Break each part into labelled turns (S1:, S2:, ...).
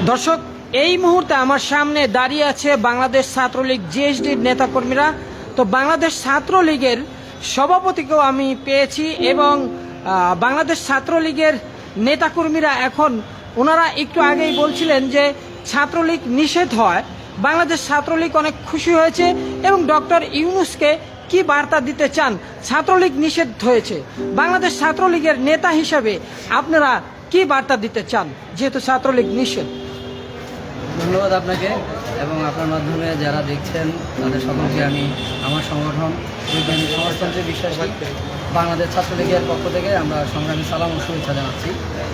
S1: দর্শক, এই মুহূর্তে আমার সামনে দাঁড়িয়ে আছে বাংলাদেশ ছাত্রলীগ জিএসডির নেতাকর্মীরা। তো বাংলাদেশ ছাত্রলীগের সভাপতিকেও আমি পেয়েছি এবং বাংলাদেশ ছাত্রলীগের নেতাকর্মীরা এখন ওনারা একটু আগেই বলছিলেন যে ছাত্রলীগ নিষেধ হয়, বাংলাদেশ ছাত্রলীগ অনেক খুশি হয়েছে এবং ডক্টর ইউনূসকে কি বার্তা দিতে চান? ছাত্রলীগ নিষেধ হয়েছে, বাংলাদেশ ছাত্রলীগের নেতা হিসাবে আপনারা কি বার্তা দিতে চান যেহেতু ছাত্রলীগ নিষেধ?
S2: ধন্যবাদ আপনাকে এবং আপনার মাধ্যমে যারা দেখছেন তাদের সকলকে আমি আমার সংগঠন বৈজ্ঞানিক সমাজতন্ত্রে বিশ্বাসী বাংলাদেশ ছাত্রলীগের পক্ষ থেকে আমরা সংগ্রামী সালাম ও শুভেচ্ছা জানাচ্ছি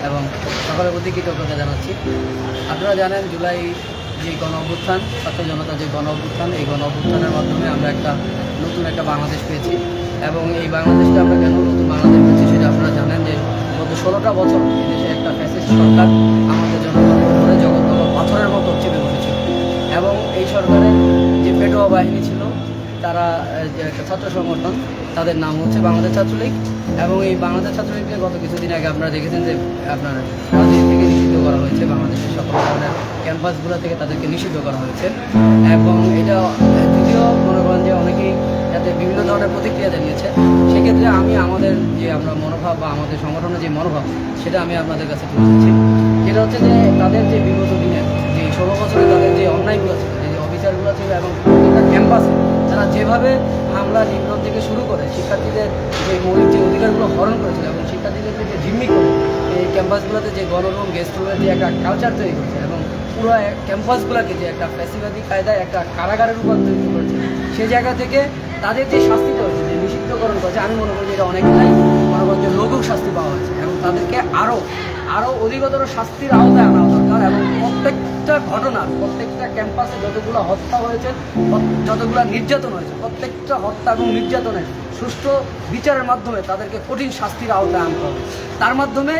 S2: এবং সকলের প্রতি কৃতজ্ঞতা জানাচ্ছি। আপনারা জানেন জুলাই যে গণ অভ্যুত্থান, ছাত্র জনতা যে গণ অভ্যুত্থান, এই গণ অভ্যুত্থানের মাধ্যমে আমরা নতুন একটা বাংলাদেশ পেয়েছি এবং এই বাংলাদেশটা আমরা কেন নতুন বাংলাদেশ পেয়েছি সেটা আপনারা জানেন যে গত 16টা বছর এদেশে একটা ফ্যাসিস্ট সরকার আমাদের জনগণের উপরে জগৎ পাথরের মতো চেপে বসেছিল এবং এই সরকারের যে পেটোয়া বাহিনী ছিল তারা যে একটা ছাত্র সংগঠন, তাদের নাম হচ্ছে বাংলাদেশ ছাত্রলীগ এবং এই বাংলাদেশ ছাত্রলীগকে গত কিছুদিন আগে আপনারা দেখেছেন যে আপনার রাজনীতি থেকে নিষিদ্ধ করা হয়েছে, বাংলাদেশের সকল ধরনের ক্যাম্পাসগুলো থেকে তাদেরকে নিষিদ্ধ করা হয়েছে এবং এটা যদিও মনে করেন যে অনেকেই যাতে বিভিন্ন ধরনের প্রতিক্রিয়া জানিয়েছে। সেক্ষেত্রে আমি আমাদের যে আমরা মনোভাব বা আমাদের সংগঠনের যে মনোভাব সেটা আমি আপনাদের কাছে তুলে ধরছি। যেটা হচ্ছে যে তাদের যে বিগত দিনের যে 16 বছরে তাদের যে অন্যায়গুলো ছিল, যে অবিচারগুলো ছিল এবং প্রতিটা ক্যাম্পাসে তারা যেভাবে হামলা নিগ্রহ থেকে শুরু করে শিক্ষার্থীদের যে মৌলিক যে অধিকারগুলো হরণ করেছিল এবং শিক্ষার্থীদেরকে যে জিম্মি করে এই ক্যাম্পাসগুলোতে যে গণরুম গেস্ট রুমের যে একটা কালচার তৈরি করেছে এবং পুরো ক্যাম্পাসগুলোকে যে একটা ফ্যাসিবাদী কায়দায় একটা কারাগারের রূপান্তরিত করেছে, সেই জায়গা থেকে তাদের যে শাস্তি হয়েছে, যে নিষিদ্ধকরণ করেছে, আমি মনে করি যে এটা অনেকটাই মনে করি যে লঘু শাস্তি পাওয়া হয়েছে এবং তাদেরকে আরও অধিকতর শাস্তির আওতায় আনা দরকার এবং প্রত্যেকটা ঘটনার প্রত্যেকটা ক্যাম্পাসে যতগুলো হত্যা হয়েছে, যতগুলো নির্যাতন হয়েছে, প্রত্যেকটা হত্যা এবং নির্যাতনের সুষ্ঠু বিচারের মাধ্যমে তাদেরকে কঠিন শাস্তির আওতায় আনতে হবে। তার মাধ্যমে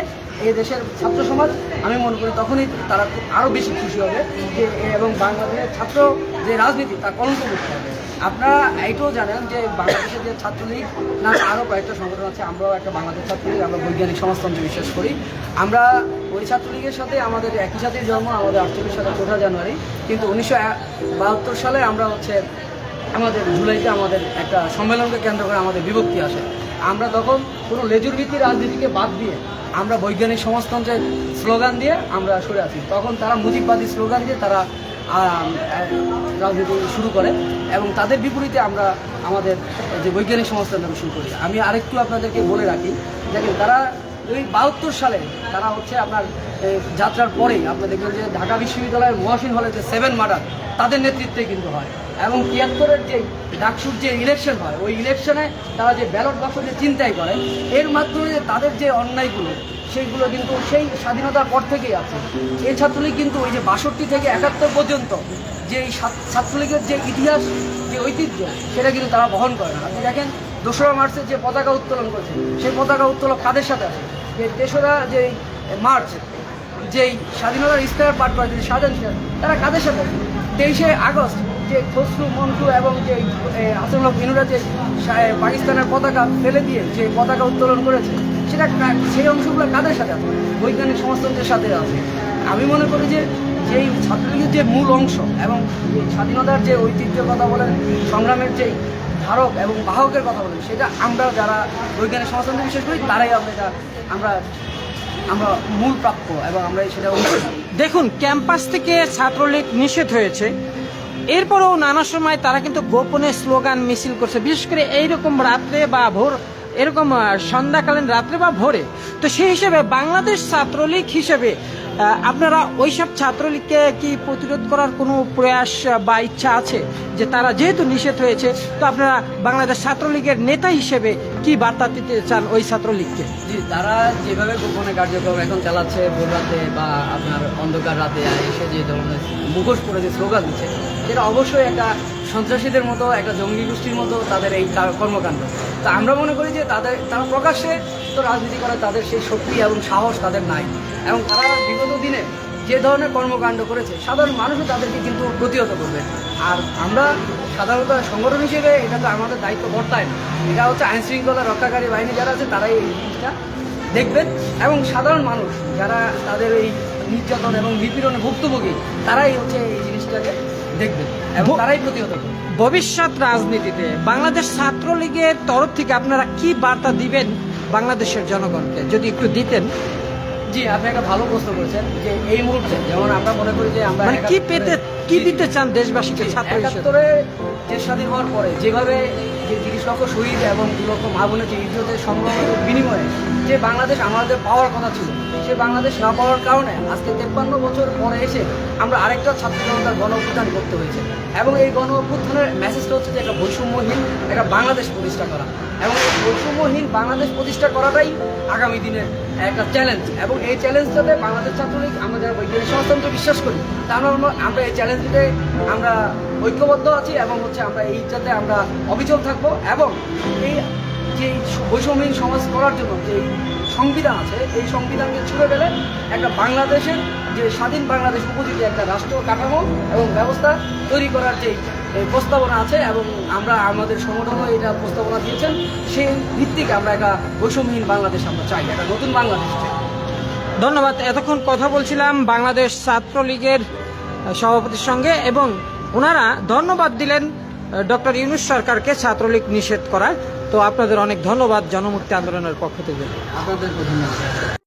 S2: এই দেশের ছাত্র সমাজ আমি মনে করি তখনই তারা আরও বেশি খুশি হবে যে এবং বাংলাদেশের ছাত্র যে রাজনীতি তা কলঙ্কমুক্ত হবে। আপনারা এইটাও জানেন যে বাংলাদেশের যে ছাত্রলীগ না আরও কয়েকটা সংগঠন আছে, আমরাও একটা বাংলাদেশ ছাত্রলীগ, আমরা বৈজ্ঞানিক সমাজতন্ত্রে বিশ্বাস করি। আমরা ওই ছাত্রলীগের সাথে আমাদের একই সাথেই জন্ম, আমাদের 48 সালে 4 জানুয়ারি, কিন্তু 1972 সালে আমরা আমাদের জুলাইতে আমাদের একটা সম্মেলনকে কেন্দ্র করে আমাদের বিভক্তি আসে। আমরা তখন কোনো লেজুর ভিত্তিক রাজনীতিকে বাদ দিয়ে আমরা বৈজ্ঞানিক সমাজতন্ত্রের স্লোগান দিয়ে আমরা সরে আসি। তখন তারা মুজিববাদী স্লোগান দিয়ে তারা রাজনীতি শুরু করে এবং তাদের বিপরীতে আমরা আমাদের যে বৈজ্ঞানিক সমাজতন্ত্র শুরু করি। আমি আরেকটু আপনাদেরকে বলে রাখি, দেখেন তারা ওই 72 সালে তারা আপনার যাত্রার পরেই আপনি দেখবেন যে ঢাকা বিশ্ববিদ্যালয়ের মহাসিন হলে যে 7 মার্ডার তাদের নেতৃত্বে কিন্তু হয় এবং 73-এর যে ডাকসুর যে ইলেকশন হয়, ওই ইলেকশনে তারা যে ব্যালট বাক্স যে চিন্তাই করে, এর মাধ্যমে তাদের যে অন্যায়গুলো সেইগুলো কিন্তু সেই স্বাধীনতার পর থেকেই আছে। এই ছাত্রলীগ কিন্তু ওই যে 62 থেকে 71 পর্যন্ত যে এই ছাত্রলীগের যে ইতিহাস, যে ঐতিহ্য, সেটা কিন্তু তারা বহন করে না। আপনি দেখেন 2রা মার্চের যে পতাকা উত্তোলন করেছে, সেই পতাকা উত্তোলন কাদের সাথে আছে? যে 3রা যে মার্চ যেই স্বাধীনতার ইস্তেহার পাঠ করেছে শাহজাহান সিরাজ, তারা কাদের সাথে আছে? 23শে আগস্ট যে খসরু মন্টু এবং যে হাসানুল হক ইনুরা যে পাকিস্তানের পতাকা ফেলে দিয়ে যে পতাকা উত্তোলন করেছে, সেটা সেই অংশগুলো কাদের সাথে আছে? বৈজ্ঞানিক সমাজতন্ত্রের সাথে আছে। আমি মনে করি যে যেই ছাত্রলীগের যে মূল অংশ এবং স্বাধীনতার যে ঐতিহ্যের কথা বলেন, সংগ্রামের যে ধারক এবং বাহকের কথা বলেন, সেটা আমরা যারা বৈজ্ঞানিক সমাজতন্ত্রে বিশেষ করি তারাই আমরা মূল প্রাপ্য এবং আমরা সেটা
S1: দেখুন, ক্যাম্পাস থেকে ছাত্রলীগ নিষেধ হয়েছে, এরপরেও নানা সময় তারা কিন্তু গোপনে স্লোগান মিছিল করছে, বিশেষ করে এইরকম রাত্রে বা ভোর, এরকম সন্ধ্যাকালীন রাত্রে বা ভোরে। তো সেই হিসেবে বাংলাদেশ ছাত্রলীগ হিসেবে আপনারা ওইসব ছাত্রলীগকে কি প্রতিরোধ করার কোনো প্রয়াস বা ইচ্ছা আছে? যে তারা যেহেতু নিষেধ হয়েছে, তো আপনারা বাংলাদেশ ছাত্রলীগের নেতা হিসেবে কি বার্তা দিতে চান ওই ছাত্রলীগকে?
S2: জি, তারা যেভাবে গোপনে কার্যক্রম এখন চালাচ্ছে, ভোর রাতে বা আপনার অন্ধকার রাতে এসে যে ধরনের মুখোশ পরে যে স্লোগান দিচ্ছে, সেটা অবশ্যই একটা সন্ত্রাসীদের মতো, একটা জঙ্গি গোষ্ঠীর মতো তাদের এই কর্মকাণ্ড। তা আমরা মনে করি যে তারা প্রকাশ্যে তো রাজনীতি করে, তাদের সেই শক্তি এবং সাহস তাদের নাই এবং তারা বিগত দিনে যে ধরনের কর্মকাণ্ড করেছে সাধারণ মানুষও তাদেরকে কিন্তু প্রতিহত করবে। আর আমরা সাধারণত সংগঠন হিসেবে এটা তো আমাদের দায়িত্ব বর্তায় না, এটা হচ্ছে আইনশৃঙ্খলা রক্ষাকারী বাহিনী যারা আছে তারাই এই জিনিসটা দেখবেন এবং সাধারণ মানুষ যারা তাদের এই নির্যাতন এবং নিপীড়নে ভুক্তভোগী, তারাই হচ্ছে এই জিনিসটাকে দেখবে এবং তারাই প্রতিহত করবে।
S1: ভবিষ্যৎ রাজনীতিতে বাংলাদেশ ছাত্রলীগের তরফ থেকে আপনারা কি বার্তা দিবেন বাংলাদেশের জনগণকে, যদি একটু দিতেন?
S2: জি, আপনি একটা ভালো প্রশ্ন করেছেন যে এই মুহূর্তে যেমন আমরা মনে করি যে আমরা
S1: মানে কি দিতে চান দেশবাসীকে ছাত্র হিসেবে?
S2: ৭১-এ দেশ স্বাধীন হওয়ার পরে যেভাবে যে ৩০ লক্ষ শহীদ এবং ২ লক্ষ মা বোনের যে ইজ্জতের সংগ্রামের বিনিময়ে যে বাংলাদেশ আমাদের পাওয়ার কথা ছিল, সে বাংলাদেশ না পাওয়ার কারণে আজকে ৫৩ বছর পরে এসে আমরা আরেকটা ছাত্র জনতার গণ অভ্যুত্থান করতে হয়েছে। এবং এই গণ অভ্যুত্থানের মেসেজটা হচ্ছে যে একটা বৈষম্যহীন একটা বাংলাদেশ প্রতিষ্ঠা করা, এবং এই বৈষম্যহীন বাংলাদেশ প্রতিষ্ঠা করাটাই আগামী দিনের একটা চ্যালেঞ্জ। এবং এই চ্যালেঞ্জটাতে বাংলাদেশ ছাত্রলীগ, আমরা যারা বৈজ্ঞানিক সমাজতন্ত্র বিশ্বাস করি, তা আমরা এই চ্যালেঞ্জটাতে আমরা ঐক্যবদ্ধ আছি এবং হচ্ছে আমরা এইটাতে আমরা অবিচল থাকবো। এবং এই যে বৈষম্যহীন সমাজ করার জন্য যে সংবিধান আছে, এই সংবিধানকে ছুঁড়ে গেলে একটা বাংলাদেশের যে স্বাধীন বাংলাদেশ উপযোগী একটা রাষ্ট্র কাঠামো এবং ব্যবস্থা তৈরি করার যে প্রস্তাবনা আছে, এবং আমরা আমাদের সংগঠনও এটা প্রস্তাবনা দিয়েছেন, সেই ভিত্তিকে আমরা একটা বৈষম্যহীন বাংলাদেশ আমরা চাই, একটা নতুন বাংলাদেশ চাই।
S1: ধন্যবাদ। এতক্ষণ কথা বলছিলাম বাংলাদেশ ছাত্রলীগের সভাপতির সঙ্গে, এবং ওনারা ধন্যবাদ দিলেন ডক্টর ইউনূস সরকারকে ছাত্রলীগ নিষেধ করায়। তো আপনাদের অনেক ধন্যবাদ জনমুক্তি আন্দোলনের পক্ষ থেকে।
S2: আপনাদের ধন্যবাদ।